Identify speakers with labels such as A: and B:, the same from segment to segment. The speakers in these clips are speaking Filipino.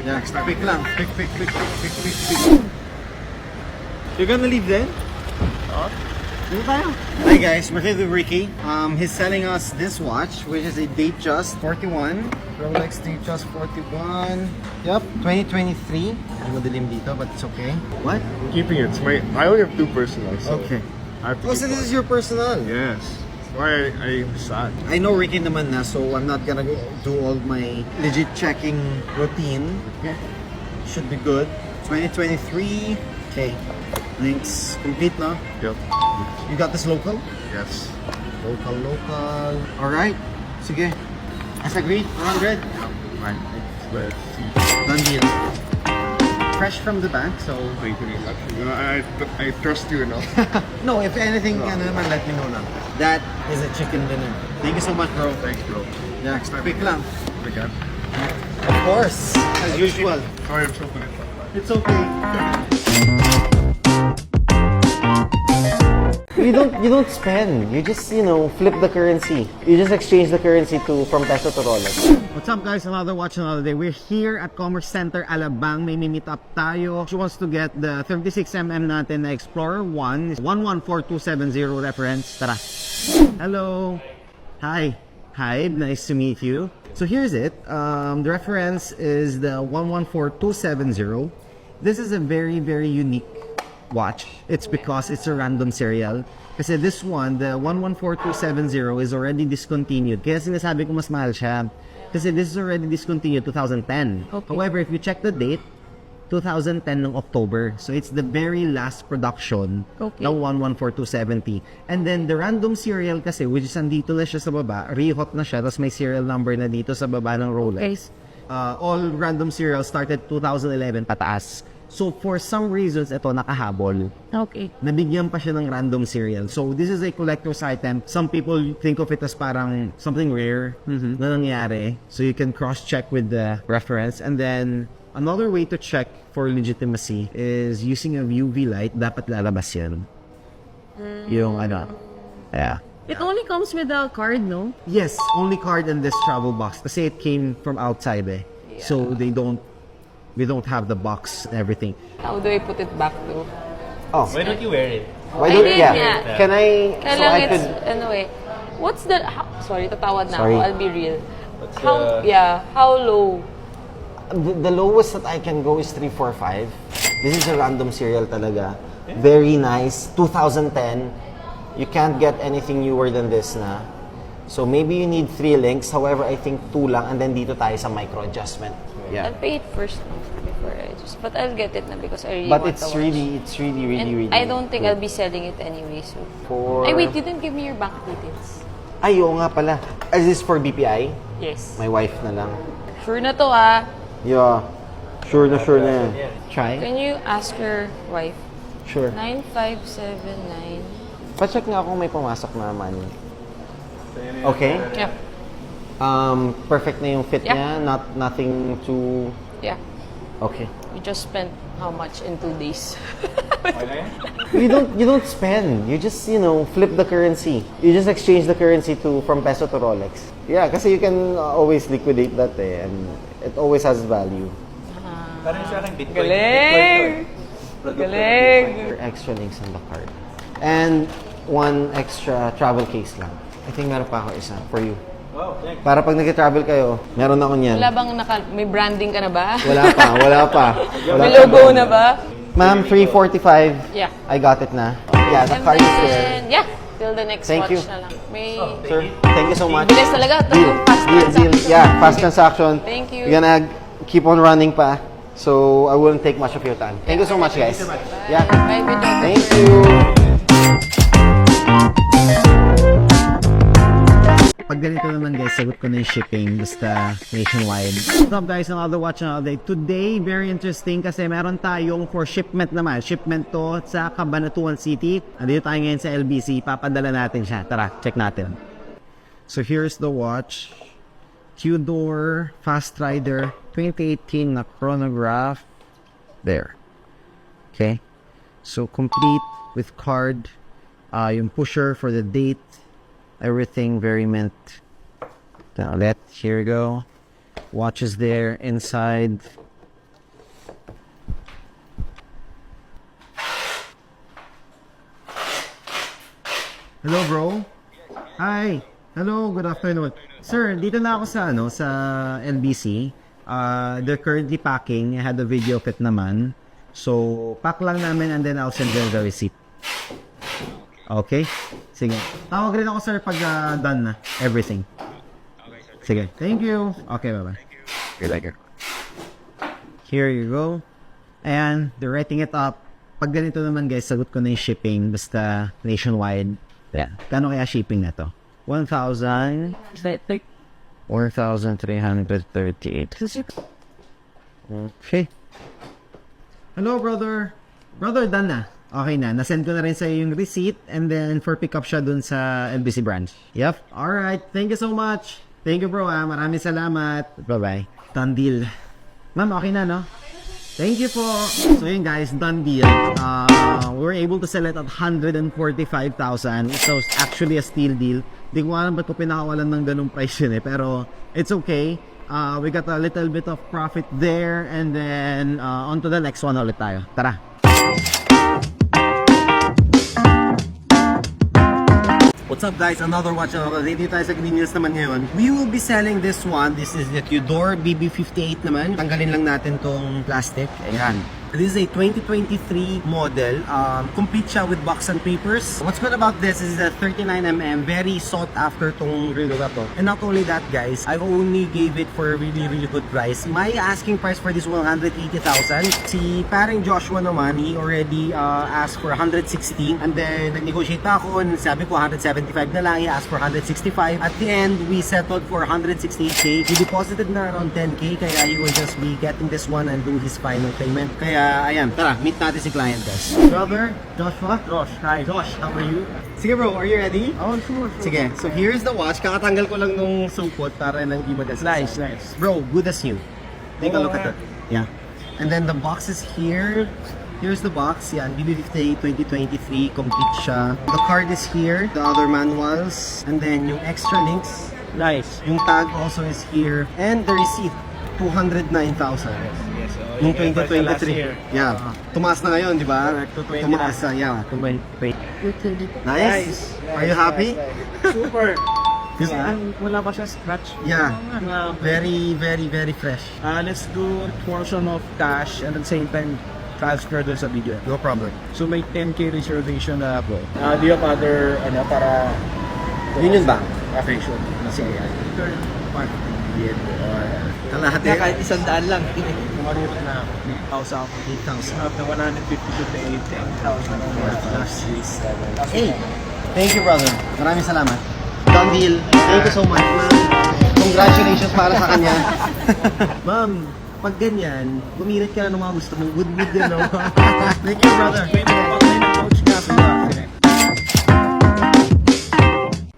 A: Yeah, quick lang. Quick. You're gonna leave then? Dito tayo. Hi guys, we're here with Ricky. He's selling us this watch, which is a Datejust 41. Rolex Datejust 41. Yep, 2023. Medyo madilim dito, but it's okay. What?
B: Keeping it. I only have 2 personals. So
A: Okay.
B: I have to
A: Oh,
B: keep
A: so this
B: one.
A: is your personal?
B: Yes. Why I'm sad.
A: I know Ricky naman na, so I'm not gonna do all my legit checking routine.
B: Okay.
A: Should be good. 2023. Okay. Links complete, no?
B: Yep.
A: You got this local?
B: Yes.
A: Local. Alright. Sige. As agreed, 100.
B: Fine. Let's see.
A: Done deal. Fresh from the bank, so...
B: Thank you very much. You know, I trust you, you know.
A: No, if anything, ano naman, let me know na. That is a chicken dinner. Thank you so much, bro.
B: Thanks, bro.
A: Yeah, quick lang.
B: Again.
A: Of course, as usual.
B: Sorry, I'm so funny.
A: It's okay. You don't spend. You just, flip the currency. You just exchange the currency from peso to Rolex. What's up guys? Another watch, another day. We're here at Commerce Center, Alabang. May meet up tayo. She wants to get the 36mm natin na Explorer 1. 114270 reference. Tara. Hello. Hi. Hi. Nice to meet you. So here's it. The reference is the 114270. This is a very, very unique watch. It's because it's a random serial. Kasi this one, the 114270 is already discontinued. Kaya sinasabi ko mas mahal siya. Kasi this is already discontinued 2010.
C: Okay.
A: However, if you check the date, 2010 ng October. So it's the very last production ng 114270. And then the random serial kasi, which is andito na siya sa baba, rehot na siya, tapos may serial number na dito sa baba ng Rolex. All random serials started 2011 pataas. So for some reasons, ito nakahabol.
C: Okay.
A: Nabigyan pa siya ng random serial. So this is a collector's item. Some people think of it as parang something rare na nangyari. So you can cross-check with the reference. And then another way to check for legitimacy is using a UV light. Dapat lalabas yan. Yung ano. Yeah.
C: It only comes with a card, no?
A: Yes, only card in this travel box. Kasi it came from outside eh. So we don't have the box and everything.
C: How do I put it back though?
A: Oh.
D: Why don't you wear it?
A: Why
C: I
A: don't,
C: did,
A: yeah.
C: yeah.
A: Can I,
C: Kaya
A: so
C: lang
A: I
C: it's,
A: could,
C: anyway. What's the, sorry, tatawad na
A: Sorry.
C: ako. I'll be real.
D: What's
C: How low?
A: the lowest that I can go is 345. This is a random serial talaga. Very nice. 2010. You can't get anything newer than this na. So maybe you need 3 links. However, I think 2 lang. And then dito tayo sa micro adjustment. Yeah.
C: I'll pay it first before I just, but I'll get it na because I really
A: But
C: want
A: it's
C: the watch.
A: really
C: And I don't think I'll be selling it anyway, so.
A: For...
C: Ay, wait, you didn't give me your bank details.
A: Ay, oo nga pala. Is this for BPI?
C: Yes.
A: My wife na lang.
C: Sure na to ah.
A: Yeah. Sure na yan. Try?
C: Can you ask your wife?
A: Sure.
C: 9579.
A: Pa-check nga kung may pumasok na money. Okay?
C: Yeah.
A: Perfect na yung fit
C: Yeah.
A: niya. Nothing to...
C: Yeah.
A: Okay.
C: We just spent how much in 2 days?
A: You don't spend. You just, flip the currency. You just exchange the currency from peso to Rolex. Yeah, kasi you can always liquidate that eh, and it always has value.
D: Parang siya kang Bitcoin.
C: Galing! Galing!
A: Extra links on the card. And 1 extra travel case lang. I think meron pa ako isa for you.
D: Wow, thanks.
A: Para pag nag-travel kayo, meron ako niyan.
C: Wala bang may branding ka na ba?
A: Wala pa.
C: May logo na ba?
A: Ma'am, 345.
C: Yeah.
A: I got it na. Yeah, the
C: And
A: card is there.
C: then, yeah, till the next
A: Thank
C: watch
A: you.
C: na lang. May
A: Sir, thank you so much.
C: bilis talaga. Fast transaction.
A: Yeah, fast transaction.
C: Thank you.
A: You're gonna keep on running pa. So, I wouldn't take much of your time. Thank you so much, guys. Yeah.
C: Bye, videographer.
A: Thank you. Pag ganito naman guys, sagot ko na yung shipping, basta nationwide. What's up guys, another watch, another day. Today, very interesting kasi meron tayong for shipment naman. Shipment to sa Cabanatuan City. Andito tayo ngayon sa LBC, papadala natin siya. Tara, check natin. So here's the watch. Tudor Fast Rider 2018 na chronograph. There. Okay. So complete with card. Yung pusher for the date. Everything very mint. Now here we go. Watch is there inside. Hello, bro. Hi. Hello, good afternoon. Sir, dito na ako sa LBC. They're currently packing. I had a video of it naman. So, pack lang namin and then I'll send you the receipt. Okay? Sige. Tawag rin ako, sir, pag done na. Everything. Sige. Thank you. Okay, bye-bye. Here you go. And they're writing it up. Pag ganito naman, guys, sagot ko na yung shipping. Basta nationwide. Yeah. Kano kaya shipping na to? 1,000... 4,338. Okay. Hello, brother. Brother, done na. Okay na. Nasend ko na rin sa'yo yung receipt and then for pick up siya dun sa LBC branch. Yep. Alright. Thank you so much. Thank you, bro. Maraming salamat. Bye-bye. Done deal. Ma'am, okay na, no? Thank you po. So yun guys, done deal. We were able to sell it at 145,000. So actually a steal deal. Di ko alam ba't ko pinakawalan ng ganung price yun pero it's okay. We got a little bit of profit there and then on to the next one ulit tayo. Tara! What's up guys? Another watch another day. Dito tayo sa Green Hills naman ngayon. We will be selling this one. This is the Tudor BB58 naman. Tanggalin lang natin tong plastic. Ayan. This is a 2023 model. Complete siya with box and papers. What's good about this is that 39mm, very sought after tong relo na to. And not only that guys, I only gave it for a really good price. My asking price for this 180,000. Si paring Joshua naman, he already asked for 160. And then nag-negotiate ako, and sabi ko 175 na lang. He asked for 165. At the end, we settled for 168k. He deposited na around 10k, kaya he will just be getting this one and do his final payment. Kaya ayan, tara, meet natin si client guys. Brother, Joshua?
D: Josh, hi.
A: Josh, how are you? Sige bro, are you ready?
D: Oh, sure.
A: Sige, so here's the watch. Kakatanggal ko lang nung supot para lang di magas.
D: Nice.
A: Bro, good as new. Take a look
D: Oh,
A: at it. Yeah. And then the box is here. Here's the box. Yan, BB58 2023. Complete siya. The card is here. The other manuals. And then yung extra links.
D: Nice.
A: Yung tag also is here. And the receipt. 209,000.
D: Yes.
A: Yung 2023. Yeah. Tumaas na ngayon, di ba?
D: To 20
A: Tumaas na, yeah.
D: Wait.
A: Nice. Are you happy?
D: Super.
A: Diba?
D: Wala pa siya scratch.
A: Yeah. Very fresh.
D: Let's do a portion of cash and at the same time transfer doon sa video.
A: No problem.
D: So may 10k reservation na po. Do you have other, para...
A: Union Bank.
D: Affection.
A: Sige.
D: Yan.
A: Kalahati.
D: Kahit 100 lang. Kumarito na 8,000.
A: 8,000.
D: Up to 150 to 10,000.
A: Hey! Thank you, brother. Maraming salamat. Done deal. Thank you so much, ma'am. Congratulations para sa kanya. Ma'am, pag ganyan, bumirit ka na ng mga gusto mong good mood din, no? Thank you, brother.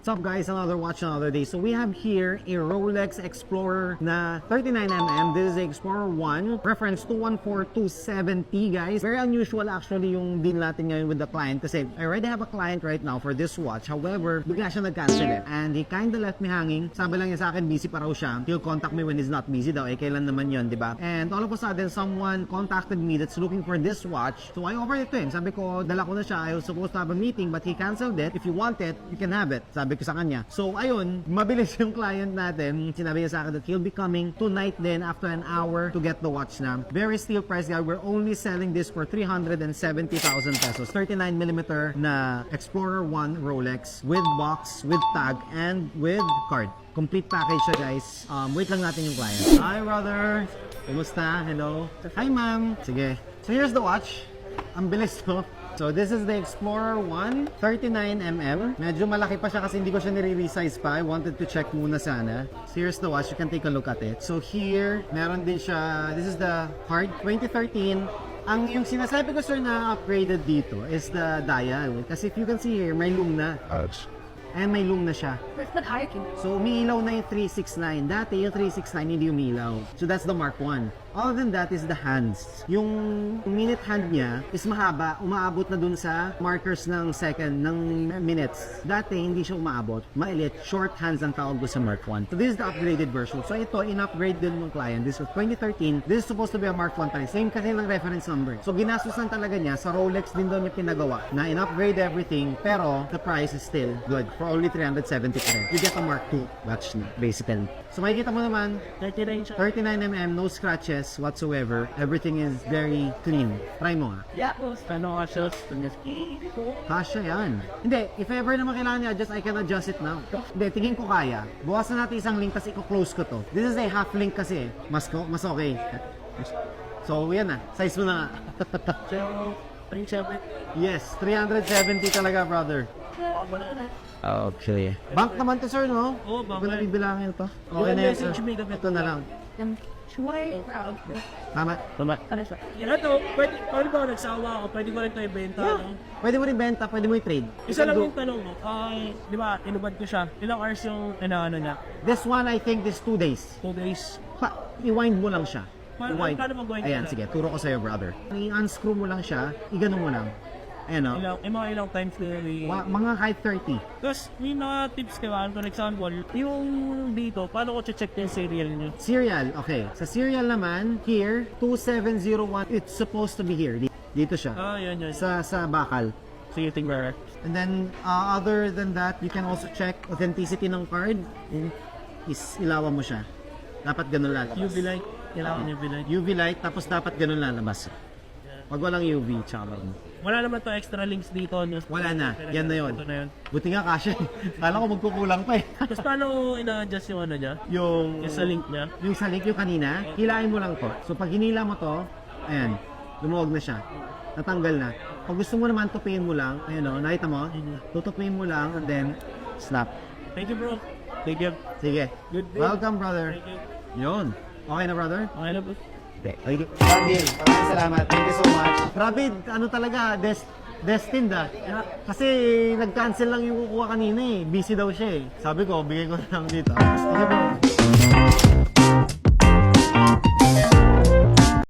A: What's up guys, another watch another day. So we have here a Rolex Explorer na 39mm. This is the Explorer 1, reference 214270 guys. Very unusual actually yung deal natin ngayon with the client kasi I already have a client right now for this watch. However, bigla siya nag-cancel it and he kinda left me hanging. Sabi lang niya sa akin, busy pa raw siya. He'll contact me when he's not busy daw. Eh, kailan naman yun, di ba? And all of a sudden, someone contacted me that's looking for this watch. So I offered it to him. Sabi ko, dala ko na siya. I was supposed to have a meeting but he canceled it. If you want it, you can have it. Sabi ko sa kanya. So ayun, mabilis yung client natin. Sinabi niya sa akin that he'll be coming tonight then after an hour to get the watch na. Very steal price guy. We're only selling this for 370,000 pesos. 39mm na Explorer 1 Rolex with box, with tag, and with card. Complete package siya guys. Wait lang natin yung client. Hi brother! Kumusta? Hello? Hi ma'am! Sige. So here's the watch. Ang bilis to. So this is the Explorer 1, 39mm. Medyo malaki pa siya kasi hindi ko siya nire-resize pa. I wanted to check muna sana. So here's the watch. You can take a look at it. So here, meron din siya. This is the card, 2013. Yung sinasabi ko sir na upgraded dito is the dial. Kasi if you can see here, may loom na. And may loom na siya. So umiilaw na yung 369. Dati yung 369 hindi umiilaw. So that's the Mark 1. Other than that is the hands. Yung minute hand niya is mahaba, umaabot na dun sa markers ng second, ng minutes. Dati hindi siya umaabot, mailit, short hands ang tawag ko sa Mark 1. So this is the upgraded version. So ito, in-upgrade din ng client. This was 2013. This is supposed to be a Mark 1 pa rin. Same kasi ng reference number. So ginastusan talaga niya, sa Rolex din daw niya pinagawa na in-upgrade everything, pero the price is still good. For only 370 pa rin. You get a Mark 2 watch basically. So makikita mo naman, 39mm, no scratches whatsoever. Everything is very clean. Try mo nga.
D: Yeah, ano ka siya?
A: Kasha yan. Hindi, if ever naman kailangan niya adjust, I can adjust it now. Hindi, tingin ko kaya. Bukasan natin isang link, tapos i-close ko to. This is a half link kasi. Mas okay. So, yan na. Size mo na nga.
D: So, 370.
A: Yes, 370 talaga, brother. Okay. Bank naman to, sir, no?
D: Oo, bank.
A: Huwag na bibilangin to. Okay
D: Yung
A: na yan, sir.
D: message me gabi.
A: Ito na lang. Tama? Tama.
D: Yan to, pwede ba nagsawa ako? Pwede ko rin ito ibenta, no?
A: Pwede mo rin benta, pwede mo i-trade.
D: Isa lang yung tanong mo. Di ba, inubad ko siya. Ilang hours yung ano niya?
A: This one, I think, is 2 days.
D: 2 days.
A: I-wind mo lang siya. I-wind.
D: Paano mag-wind
A: Ayan,
D: ka?
A: sige. Turo ko sa'yo, brother. I-unscrew mo lang siya. I-ganon mo lang. Ayan, o.
D: Mga ilang times na
A: Mga kahit 30.
D: Tapos, may mga tips kayo. For example, yung dito, paano ko check yung serial niyo?
A: Serial, okay. Sa serial naman, here, 2701, it's supposed to be here. Dito siya.
D: Yun.
A: Sa bakal.
D: Sige, tingnan.
A: And then, other than that, you can also check authenticity ng card. Ilawan mo siya. Dapat ganun lalabas.
D: UV light. Kailangan UV light.
A: UV light, tapos dapat ganun lalabas. Pag walang UV, tsaka
D: Wala naman to extra links dito. No?
A: wala na. Yan na yun.
D: Ito na yun.
A: Buti nga kasya. Kala ko magkukulang pa eh.
D: Tapos paano ina-adjust yung ano niya?
A: yung
D: Yung sa link niya?
A: Yung sa link yung kanina, hilain mo lang to. So pag hinila mo to, ayan, lumuwag na siya. Natanggal na. Pag gusto mo naman tupiin mo lang, ayan o, nakita mo? Tutupiin mo lang and then snap.
D: Thank you, bro. Thank you.
A: Sige.
D: Good day.
A: Welcome, brother.
D: Thank you.
A: Yun. Okay na, brother?
D: Okay na, bro.
A: Okay. Maraming salamat. Thank you so much. Grabe, ano talaga, destined ah. Kasi nag-cancel lang yung kukuha kanina eh. Busy daw siya eh. Sabi ko, bigay ko na lang dito. Okay, bro.